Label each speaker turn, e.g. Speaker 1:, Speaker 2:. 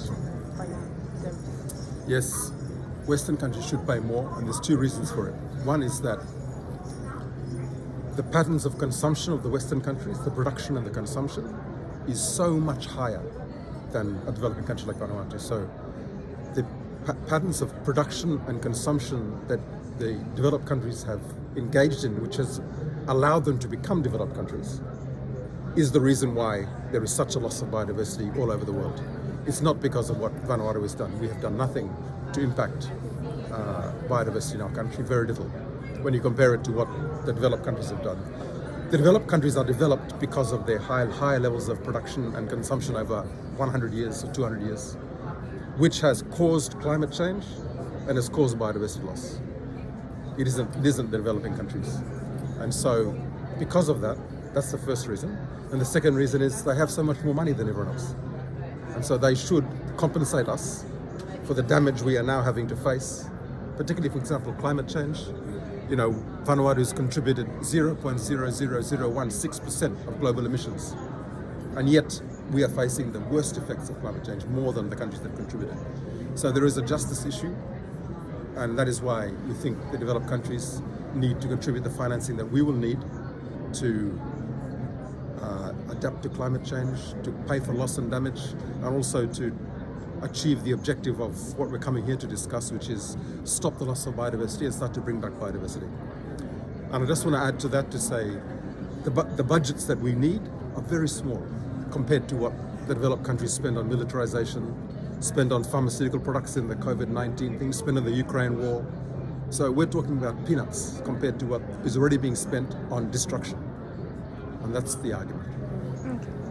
Speaker 1: should pay them?
Speaker 2: Yes, Western countries should pay more, and there's two reasons for it. One is that the patterns of consumption of the Western countries, the production and the consumption, is so much higher than a developing country like Vanuatu. So the patterns of production and consumption that the developed countries have engaged in, which has allowed them to become developed countries, is the reason why there is such a loss of biodiversity all over the world. It's not because of what Vanuatu has done. We have done nothing to impact biodiversity in our country, very little, when you compare it to what the developed countries have done. The developed countries are developed because of their high levels of production and consumption over 100 years or 200 years, which has caused climate change and has caused biodiversity loss. It isn't the developing countries. And so because of that, that's the first reason. And the second reason is they have so much more money than everyone else. And so they should compensate us for the damage we are now having to face, particularly, for example, climate change. You know, Vanuatu has contributed 0.00016% of global emissions. And yet we are facing the worst effects of climate change, more than the countries that contributed. So there is a justice issue, and that is why we think the developed countries need to contribute the financing that we will need to adapt to climate change, to pay for loss and damage, and also to achieve the objective of what we're coming here to discuss, which is stop the loss of biodiversity and start to bring back biodiversity. And I just want to add to that to say the budgets that we need are very small compared to what the developed countries spend on militarization, spend on pharmaceutical products in the COVID-19 thing, spend on the Ukraine war. So we're talking about peanuts compared to what is already being spent on destruction. And that's the argument.
Speaker 1: Okay.